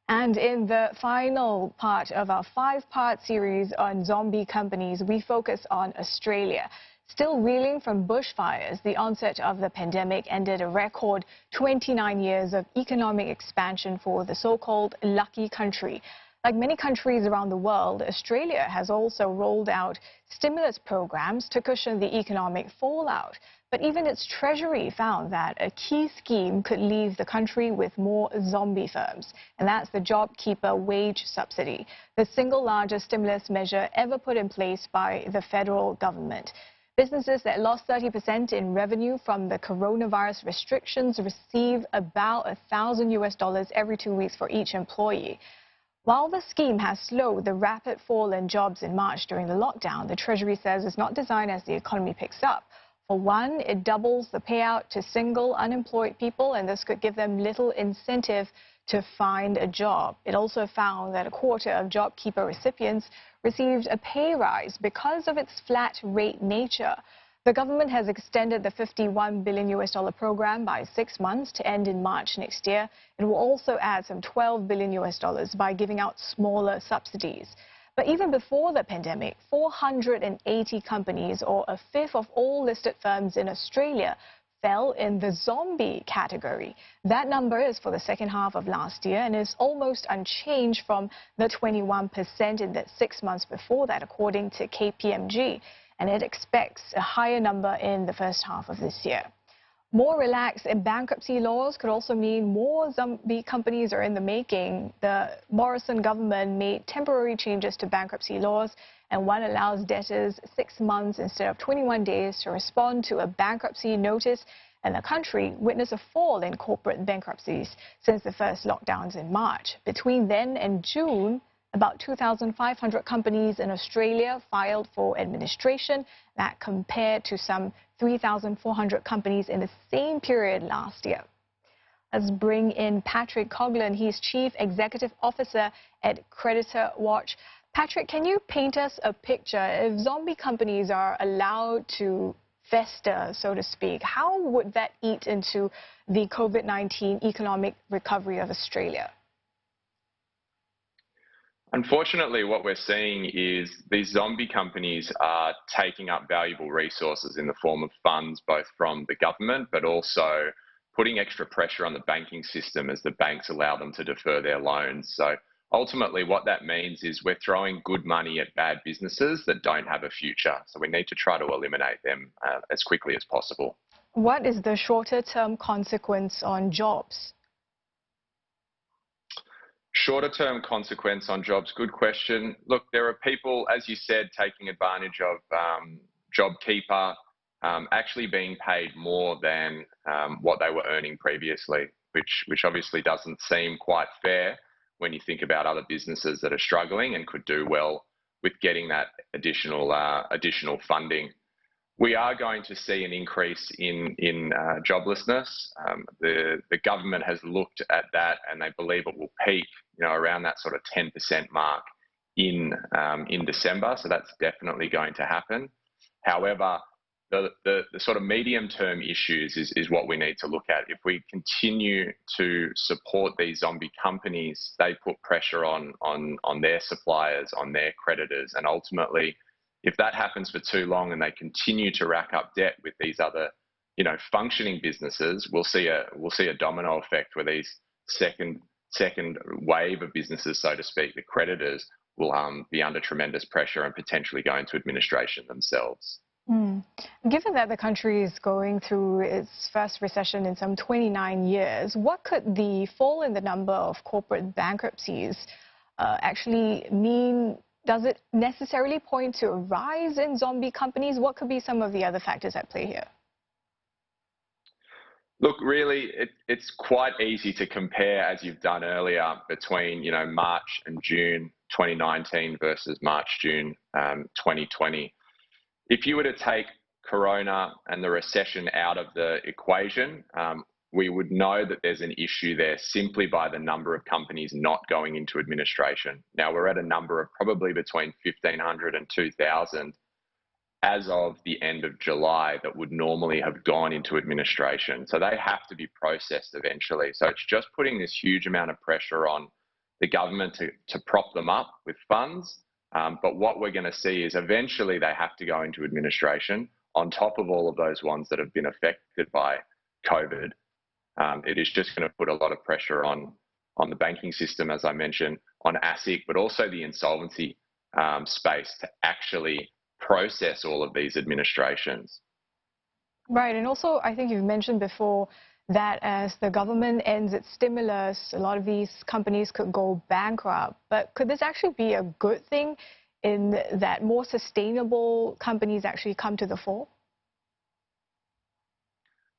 And in the final part of our five-part series on zombie companies, we focus on Australia. Still reeling from bushfires, the onset of the pandemic ended a record 29 years of economic expansion for the so-called lucky country. Like many countries around the world, Australia has also rolled out stimulus programs to cushion the economic fallout. But even its Treasury found that a key scheme could leave the country with more zombie firms, and that's the JobKeeper wage subsidy, the single largest stimulus measure ever put in place by the federal government. Businesses that lost 30% in revenue from the coronavirus restrictions receive about $1,000 every 2 weeks for each employee. While the scheme has slowed the rapid fall in jobs in March during the lockdown, the Treasury says it's not designed as the economy picks up. For one, it doubles the payout to single unemployed people, and this could give them little incentive to find a job. It also found that a quarter of JobKeeper recipients received a pay rise because of its flat rate nature. The government has extended the $51 billion program by 6 months to end in March next year. It will also add some $12 billion by giving out smaller subsidies. But even before the pandemic, 480 companies, or a fifth of all listed firms in Australia, fell in the zombie category. That number is for the second half of last year and is almost unchanged from the 21% in the 6 months before that, according to KPMG. And it expects a higher number in the first half of this year. More relaxed bankruptcy laws could also mean more zombie companies are in the making. The Morrison government made temporary changes to bankruptcy laws, and one allows debtors 6 months instead of 21 days to respond to a bankruptcy notice. And the country witnessed a fall in corporate bankruptcies since the first lockdowns in March. Between then and June, about 2,500 companies in Australia filed for administration. That compared to some 3,400 companies in the same period last year. Let's bring in Patrick Coghlan. He's Chief Executive Officer at Creditor Watch. Patrick, can you paint us a picture? If zombie companies are allowed to fester, so to speak, how would that eat into the COVID-19 economic recovery of Australia? Unfortunately, what we're seeing is these zombie companies are taking up valuable resources in the form of funds, both from the government, but also putting extra pressure on the banking system as the banks allow them to defer their loans. So ultimately, what that means is we're throwing good money at bad businesses that don't have a future. So we need to try to eliminate them as quickly as possible. What is the shorter-term consequence on jobs? Shorter-term consequence on jobs, good question. Look, there are people, as you said, taking advantage of JobKeeper, actually being paid more than what they were earning previously, which obviously doesn't seem quite fair when you think about other businesses that are struggling and could do well with getting that additional funding. We are going to see an increase in joblessness. The government has looked at that, and they believe it will peak, around that sort of 10% mark in December. So that's definitely going to happen. However, the sort of medium-term issues is what we need to look at. If we continue to support these zombie companies, they put pressure on their suppliers, on their creditors, and ultimately, if that happens for too long and they continue to rack up debt with these other, functioning businesses, we'll see a domino effect where these second wave of businesses, so to speak, the creditors, will be under tremendous pressure and potentially go into administration themselves. Given that the country is going through its first recession in some 29 years, what could the fall in the number of corporate bankruptcies actually mean? Does it necessarily point to a rise in zombie companies? What could be some of the other factors at play here? Look, really, it's quite easy to compare, as you've done earlier, between March and June 2019 versus March, June 2020. If you were to take Corona and the recession out of the equation, we would know that there's an issue there simply by the number of companies not going into administration. Now, we're at a number of probably between 1,500 and 2,000 as of the end of July that would normally have gone into administration. So they have to be processed eventually. So it's just putting this huge amount of pressure on the government to prop them up with funds. But what we're going to see is eventually they have to go into administration on top of all of those ones that have been affected by COVID. It is just going to put a lot of pressure on the banking system, as I mentioned, on ASIC, but also the insolvency space to actually process all of these administrations. Right, and also I think you've mentioned before that as the government ends its stimulus, a lot of these companies could go bankrupt. But could this actually be a good thing in that more sustainable companies actually come to the fore?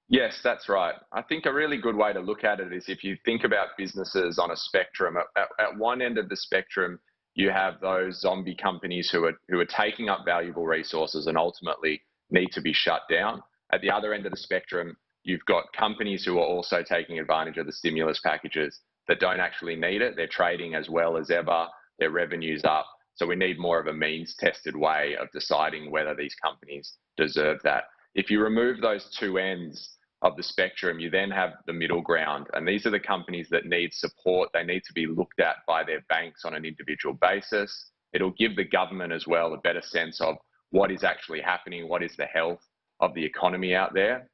Yes, that's right. I think a really good way to look at it is if you think about businesses on a spectrum. At one end of the spectrum, you have those zombie companies who are taking up valuable resources and ultimately need to be shut down. At the other end of the spectrum, you've got companies who are also taking advantage of the stimulus packages that don't actually need it. They're trading as well as ever. Their revenue's up. So we need more of a means-tested way of deciding whether these companies deserve that. If you remove those two ends of the spectrum, you then have the middle ground. And these are the companies that need support. They need to be looked at by their banks on an individual basis. It'll give the government as well a better sense of what is actually happening, what is the health of the economy out there.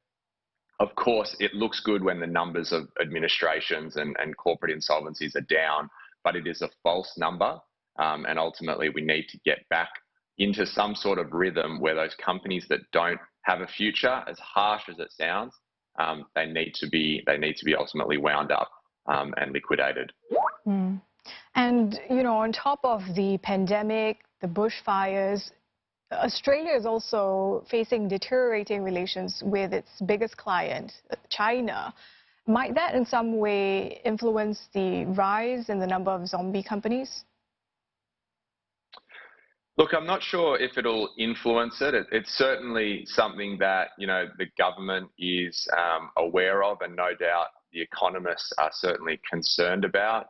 Of course, it looks good when the numbers of administrations and corporate insolvencies are down, but it is a false number. And ultimately, we need to get back into some sort of rhythm where those companies that don't have a future, as harsh as it sounds, they need to be ultimately wound up and liquidated. Mm. And, you know, on top of the pandemic, the bushfires, Australia is also facing deteriorating relations with its biggest client, China. Might that in some way influence the rise in the number of zombie companies? Look, I'm not sure if it'll influence it. It's certainly something that, you know, the government is aware of, and no doubt the economists are certainly concerned about.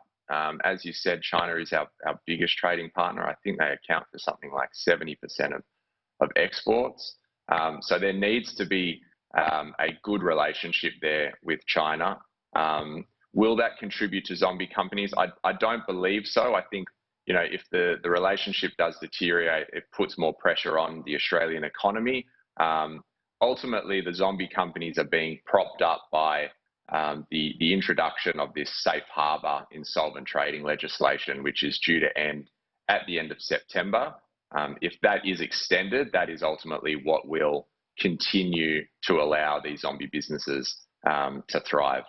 As you said, China is our biggest trading partner. I think they account for something like 70% of exports. So there needs to be a good relationship there with China. Will that contribute to zombie companies? I don't believe so. I think, you know, if the relationship does deteriorate, it puts more pressure on the Australian economy. Ultimately, the zombie companies are being propped up by the introduction of this safe harbour insolvent trading legislation, which is due to end at the end of September. If that is extended, that is ultimately what will continue to allow these zombie businesses to thrive.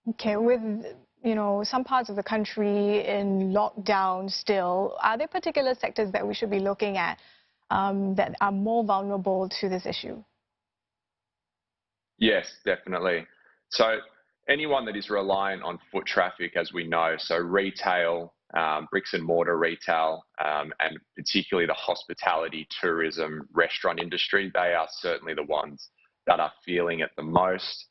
Okay, with, you know, some parts of the country in lockdown still, are there particular sectors that we should be looking at that are more vulnerable to this issue? Yes, definitely. So anyone that is reliant on foot traffic, as we know, so retail, bricks and mortar retail, and particularly the hospitality, tourism, restaurant industry, they are certainly the ones that are feeling it the most.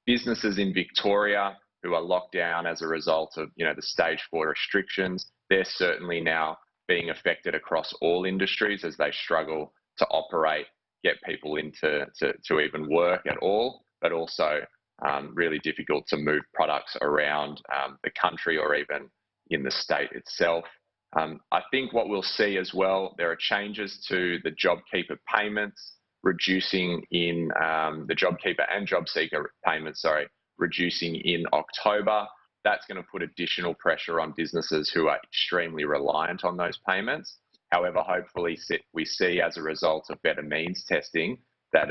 Businesses in Victoria who are locked down as a result of, you know, the stage 4 restrictions, they're certainly now being affected across all industries as they struggle to operate, get people into to even work at all, but also really difficult to move products around the country or even in the state itself. I think what we'll see as well, there are changes to the JobKeeper payments, reducing in the JobKeeper and JobSeeker payments, reducing in October. That's going to put additional pressure on businesses who are extremely reliant on those payments. However, hopefully we see as a result of better means testing that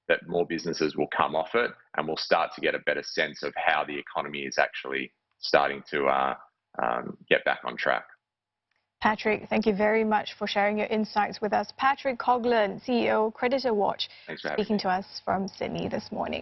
that more businesses will come off it, and we'll start to get a better sense of how the economy is actually starting to get back on track. Patrick, thank you very much for sharing your insights with us. Patrick Coghlan, CEO, Creditor Watch, Thanks for having me. speaking to us from Sydney this morning.